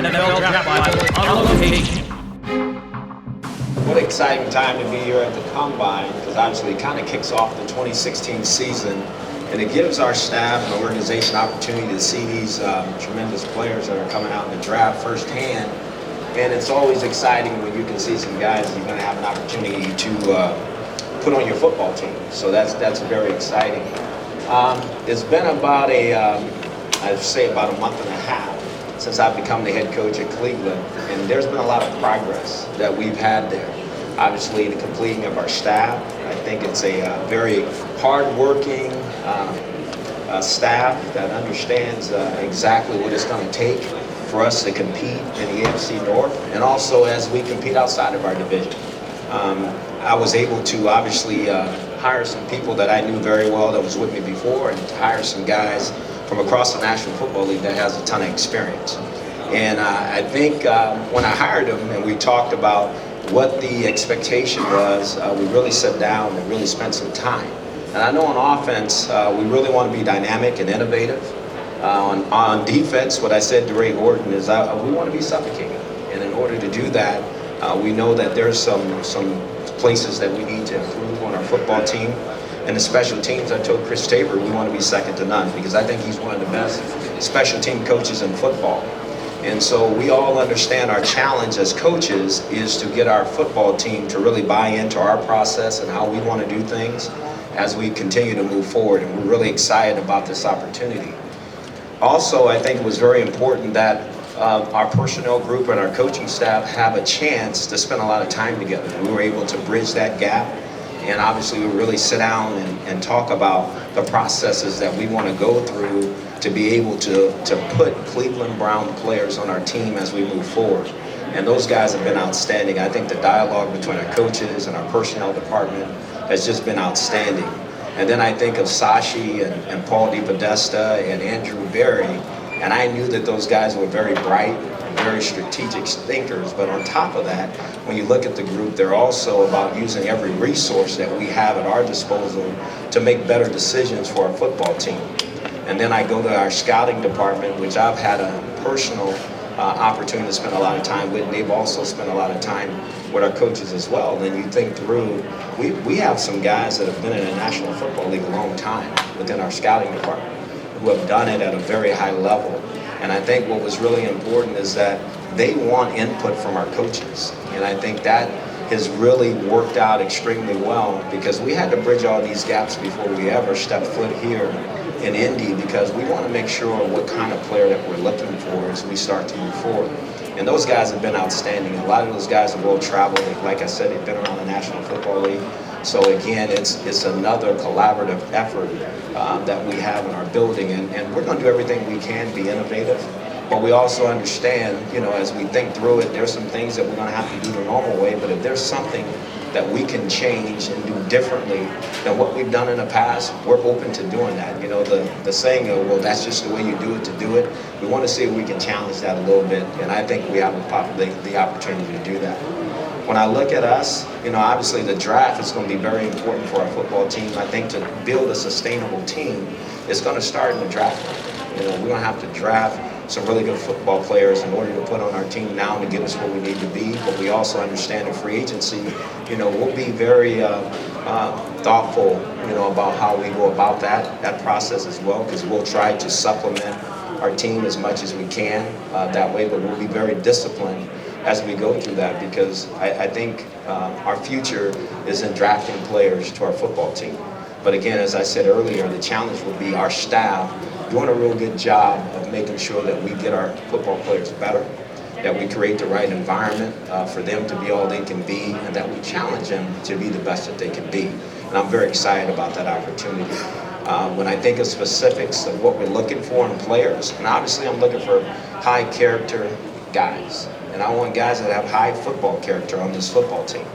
NFL Draft Bible on location. What an exciting time to be here at the Combine, because obviously it kind of kicks off the 2016 season, and it gives our staff and organization opportunity to see these tremendous players that are coming out in the draft firsthand. And it's always exciting when you can see some guys you're going to have an opportunity to put on your football team. So that's very exciting. It's been about I'd say about a month and a half since I've become the head coach at Cleveland, and there's been a lot of progress that we've had there. Obviously, the completing of our staff. I think it's a very hard-working staff that understands exactly what it's going to take for us to compete in the AFC North, and also as we compete outside of our division. I was able to obviously hire some people that I knew very well that was with me before, and to hire some guys from across the National Football League that has a ton of experience. And I think when I hired them and we talked about what the expectation was, we really sat down and really spent some time. And I know on offense, we really want to be dynamic and innovative. On defense, what I said to Ray Gordon is we want to be suffocating. And in order to do that, we know that there's some places that we need to improve on our football team. And the special teams, I told Chris Tabor, we want to be second to none, because I think he's one of the best special team coaches in football. And so we all understand our challenge as coaches is to get our football team to really buy into our process and how we want to do things as we continue to move forward. And we're really excited about this opportunity. Also, I think it was very important that our personnel group and our coaching staff have a chance to spend a lot of time together. We were able to bridge that gap. And obviously, we really sit down and talk about the processes that we want to go through to be able to put Cleveland Brown players on our team as we move forward. And those guys have been outstanding. I think the dialogue between our coaches and our personnel department has just been outstanding. And then I think of Sashi and Paul DePodesta and Andrew Berry, and I knew that those guys were very bright, very strategic thinkers, but on top of that, when you look at the group, they're also about using every resource that we have at our disposal to make better decisions for our football team. And then I go to our scouting department, which I've had a personal opportunity to spend a lot of time with, and they've also spent a lot of time with our coaches as well. And then you think through, we have some guys that have been in the National Football League a long time within our scouting department who have done it at a very high level. And I think what was really important is that they want input from our coaches. And I think that has really worked out extremely well, because we had to bridge all these gaps before we ever stepped foot here in Indy, because we want to make sure what kind of player that we're looking for as we start to move forward. And those guys have been outstanding. A lot of those guys are well traveled. Like I said, they've been around the National Football League. So again, it's another collaborative effort that we have in our building, and we're going to do everything we can to be innovative. But we also understand, as we think through it, there's some things that we're going to have to do the normal way. But if there's something that we can change and do differently than what we've done in the past, we're open to doing that. The saying, well, that's just the way you do it to do it. We want to see if we can challenge that a little bit, and I think we have the opportunity to do that. When I look at us, obviously the draft is going to be very important for our football team. I think to build a sustainable team is going to start in the draft. We're going to have to draft some really good football players in order to put on our team now to get us where we need to be. But we also understand in free agency, we'll be very thoughtful, about how we go about that process as well, because we'll try to supplement our team as much as we can that way. But we'll be very disciplined as we go through that, because I think our future is in drafting players to our football team. But again, as I said earlier, the challenge will be our staff doing a real good job of making sure that we get our football players better, that we create the right environment for them to be all they can be, and that we challenge them to be the best that they can be. And I'm very excited about that opportunity. When I think of specifics of what we're looking for in players, and obviously I'm looking for high character guys. And I want guys that have high football character on this football team.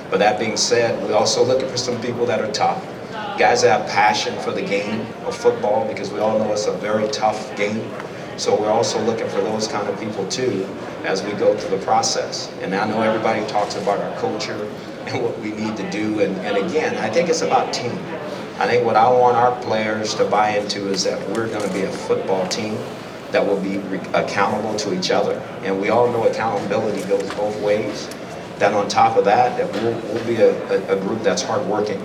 But that being said, we're also looking for some people that are tough. Guys that have passion for the game of football, because we all know it's a very tough game. So we're also looking for those kind of people too as we go through the process. And I know everybody talks about our culture and what we need to do. And again, I think it's about team. I think what I want our players to buy into is that we're going to be a football team. that will be accountable to each other. And we all know accountability goes both ways. That on top of that, we'll be a group that's hardworking,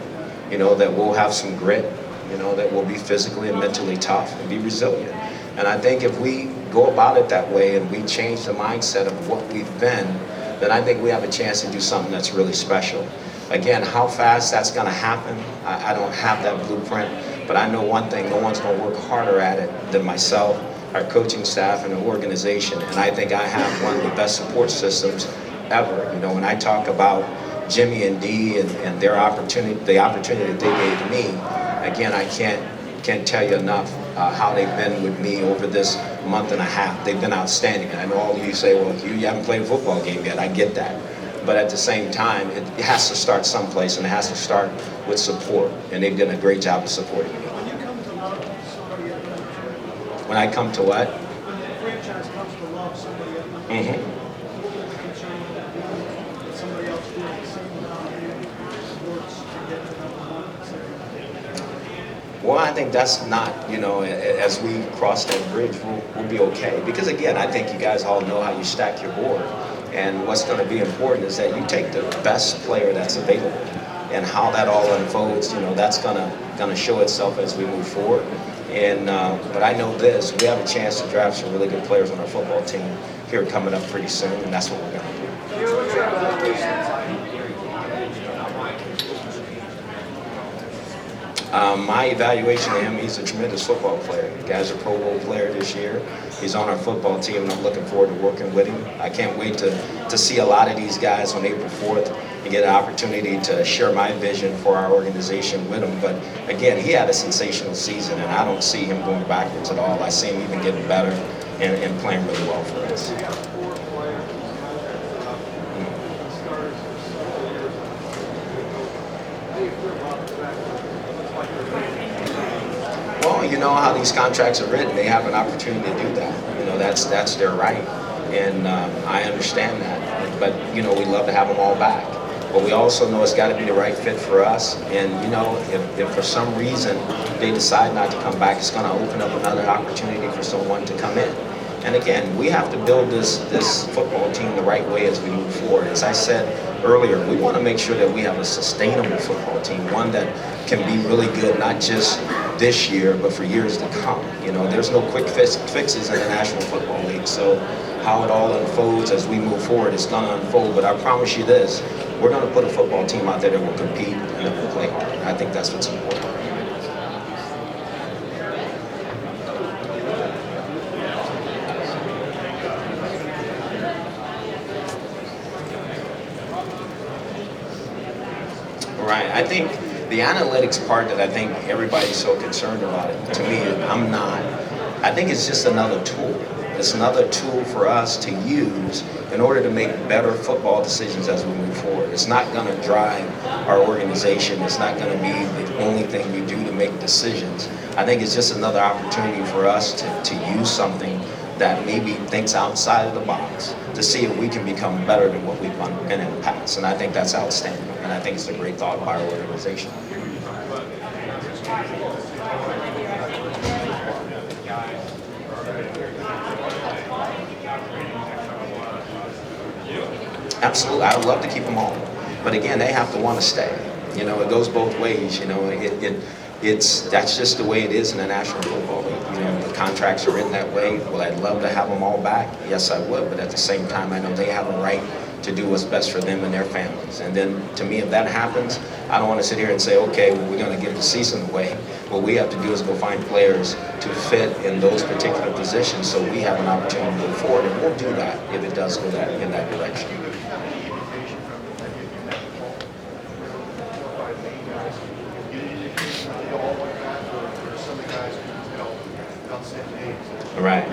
that will have some grit, that will be physically and mentally tough and be resilient. And I think if we go about it that way and we change the mindset of what we've been, then I think we have a chance to do something that's really special. Again, how fast that's going to happen, I don't have that blueprint, but I know one thing: no one's going to work harder at it than myself, our coaching staff, and the organization. And I think I have one of the best support systems ever. When I talk about Jimmy and Dee and their opportunity, the opportunity that they gave me, again, I can't tell you enough how they've been with me over this month and a half. They've been outstanding. And I know all of you say, well, you haven't played a football game yet. I get that. But at the same time, it has to start someplace, and it has to start with support. And they've done a great job of supporting me. When you come to love somebody at When I come to what? when the franchise comes to love somebody at Mm-hmm. what would the concern be that somebody else doing the same amount of works to get to number one? Well, I think that's not, as we cross that bridge, we'll be okay. Because again, I think you guys all know how you stack your board. And what's going to be important is that you take the best player that's available. And how that all unfolds, that's going to show itself as we move forward. And but I know this: we have a chance to draft some really good players on our football team here coming up pretty soon, and that's what we're going to do. My evaluation of him, he's a tremendous football player. The guy's a Pro Bowl player this year. He's on our football team, and I'm looking forward to working with him. I can't wait to see a lot of these guys on April 4th and get an opportunity to share my vision for our organization with him. But again, he had a sensational season, and I don't see him going backwards at all. I see him even getting better and playing really well for us. Well, you know how these contracts are written. They have an opportunity to do that. That's their right, and I understand that. But we love to have them all back. But we also know it's got to be the right fit for us. And if for some reason they decide not to come back, it's going to open up another opportunity for someone to come in. And again, we have to build this football team the right way as we move forward. As I said earlier, we want to make sure that we have a sustainable football team, one that can be really good, not just this year, but for years to come. There's no quick fixes in the National Football League. So how it all unfolds as we move forward is going to unfold. But I promise you this: we're going to put a football team out there that will compete and that will play hard. And I think that's what's important. Right. I think the analytics part that I think everybody's so concerned about it, to me, I'm not. I think it's just another tool. It's another tool for us to use in order to make better football decisions as we move forward. It's not going to drive our organization. It's not going to be the only thing we do to make decisions. I think it's just another opportunity for us to use something that maybe thinks outside of the box to see if we can become better than what we've been in the past. And I think that's outstanding. And I think it's a great thought by our organization. Absolutely, I would love to keep them all, but again, they have to want to stay. It goes both ways. That's just the way it is in the National Football League. The contracts are written that way. Well, I'd love to have them all back. Yes, I would, but at the same time, I know they have a right to do what's best for them and their families. And then, to me, if that happens, I don't want to sit here and say, okay, well, we're going to give the season away. What we have to do is go find players to fit in those particular positions so we have an opportunity to move forward, and we'll do that if it does go in that direction. Right.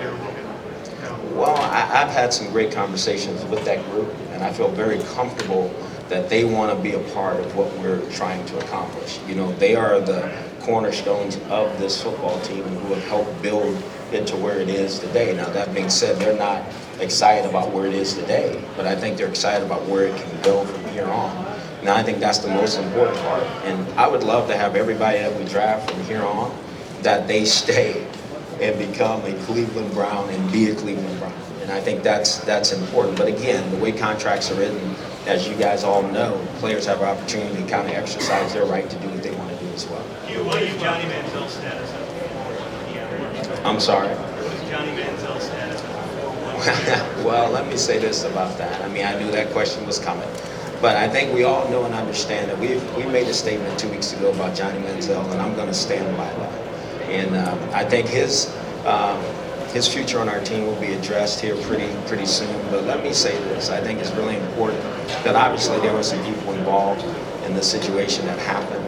Well, I've had some great conversations with that group, and I feel very comfortable that they want to be a part of what we're trying to accomplish. They are the cornerstones of this football team who have helped build it to where it is today. Now, that being said, they're not excited about where it is today, but I think they're excited about where it can go from here on. Now, I think that's the most important part, and I would love to have everybody that we draft from here on, that they stay and become a Cleveland Brown and be a Cleveland Brown. And I think that's important. But again, the way contracts are written, as you guys all know, players have an opportunity to kind of exercise their right to do what they want to do as well. What is Johnny Manziel's status? I'm sorry. What is Johnny Manziel's status? Well, let me say this about that. I mean, I knew that question was coming. But I think we all know and understand that we made a statement 2 weeks ago about Johnny Manziel, and I'm going to stand by that. And I think his future on our team will be addressed here pretty soon. But let me say this. I think it's really important that obviously there were some people involved in the situation that happened.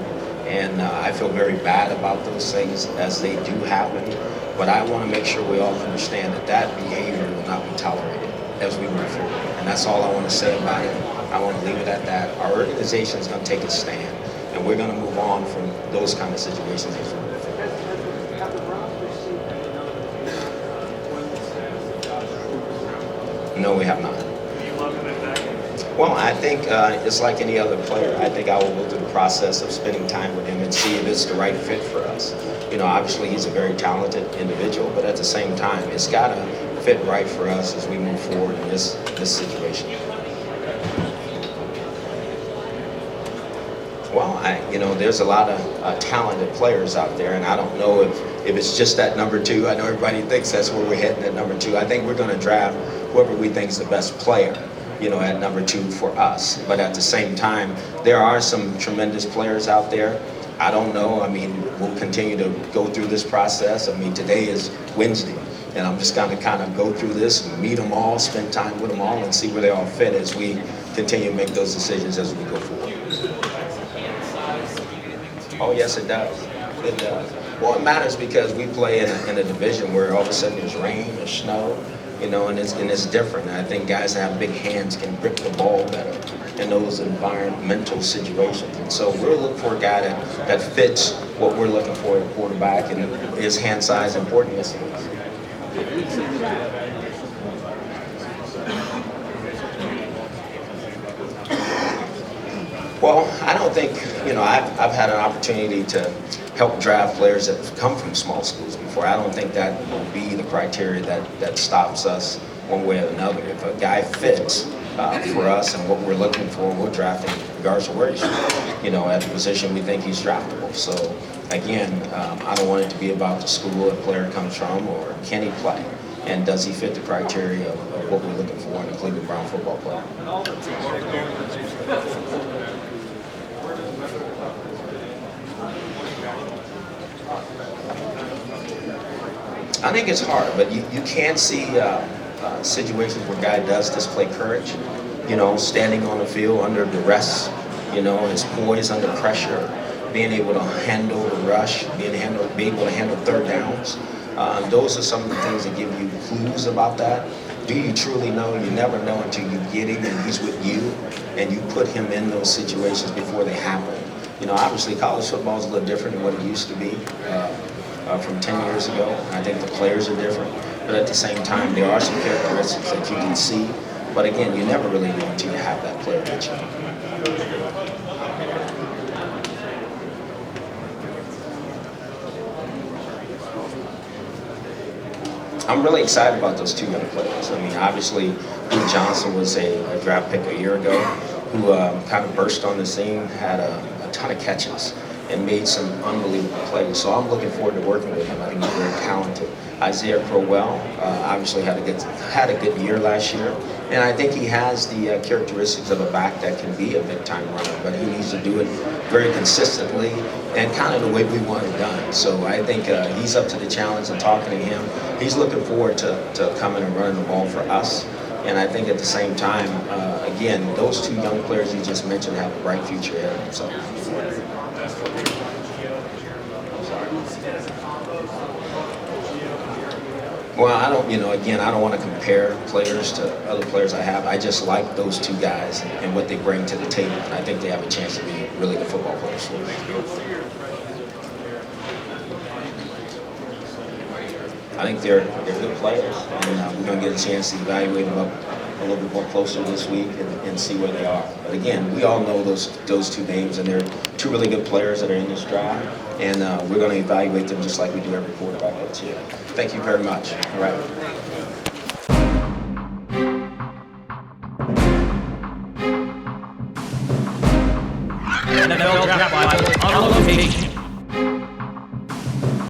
And I feel very bad about those things as they do happen. But I want to make sure we all understand that that behavior will not be tolerated as we move forward. And that's all I want to say about it. I want to leave it at that. Our organization is going to take a stand, and we're going to move on from those kind of situations as we move forward. No, we have not. Well, I think it's like any other player. I think I will go through the process of spending time with him and see if it's the right fit for us. You know, obviously he's a very talented individual, but at the same time, it's got to fit right for us as we move forward in this situation. Well, there's a lot of talented players out there, and I don't know if it's just that number 2. I know everybody thinks that's where we're heading at number 2. I think we're going to draft whoever we think is the best player, at number 2 for us. But at the same time, there are some tremendous players out there. I don't know. I mean, we'll continue to go through this process. I mean, today is Wednesday, and I'm just going to kind of go through this and meet them all, spend time with them all, and see where they all fit as we continue to make those decisions as we go forward. Oh, yes, it does. It does. Well, it matters because we play in a division where all of a sudden there's rain or snow, and it's different. And I think guys that have big hands can grip the ball better in those environmental situations. And so we're looking for a guy that fits what we're looking for at quarterback, and his hand size important as it is. Well, I don't think, I've had an opportunity to help draft players that have come from small schools before. I don't think that will be the criteria that stops us one way or another. If a guy fits for us and what we're looking for, we're drafting regardless of where he's from, at the position we think he's draftable. So, again, I don't want it to be about the school a player comes from or can he play. And does he fit the criteria of what we're looking for in a Cleveland Brown football player? I think it's hard, but you can see situations where a guy does display courage, standing on the field under duress, his poise under pressure, being able to handle the rush, being able to handle third downs. Those are some of the things that give you clues about that. Do you truly know? You never know until you get him and he's with you and you put him in those situations before they happen. Obviously college football is a little different than what it used to be from 10 years ago. I think the players are different, but at the same time, there are some characteristics that you can see. But again, you never really know until you have that player with you. I'm really excited about those 2 young players. I mean, obviously, Luke Johnson was a draft pick a year ago who kind of burst on the scene, had a ton of catches, and made some unbelievable plays. So I'm looking forward to working with him. I think he's very talented. Isaiah Crowell obviously had a good year last year, and I think he has the characteristics of a back that can be a big-time runner, but he needs to do it very consistently and kind of the way we want it done. So I think he's up to the challenge, and talking to him, he's looking forward to coming and running the ball for us. And I think at the same time, again, those 2 young players you just mentioned have a bright future ahead of themselves. Well, I don't want to compare players to other players I have. I just like those 2 guys and what they bring to the table. And I think they have a chance to be really good football players for us. I think they're good players, and we're going to get a chance to evaluate them up a little bit more closer this week and see where they are. But again, we all know those 2 names, and they're 2 really good players that are in this draft. and we're going to evaluate them just like we do every quarterback that's here. Thank you very much. All right. NFL Draft Bible on location.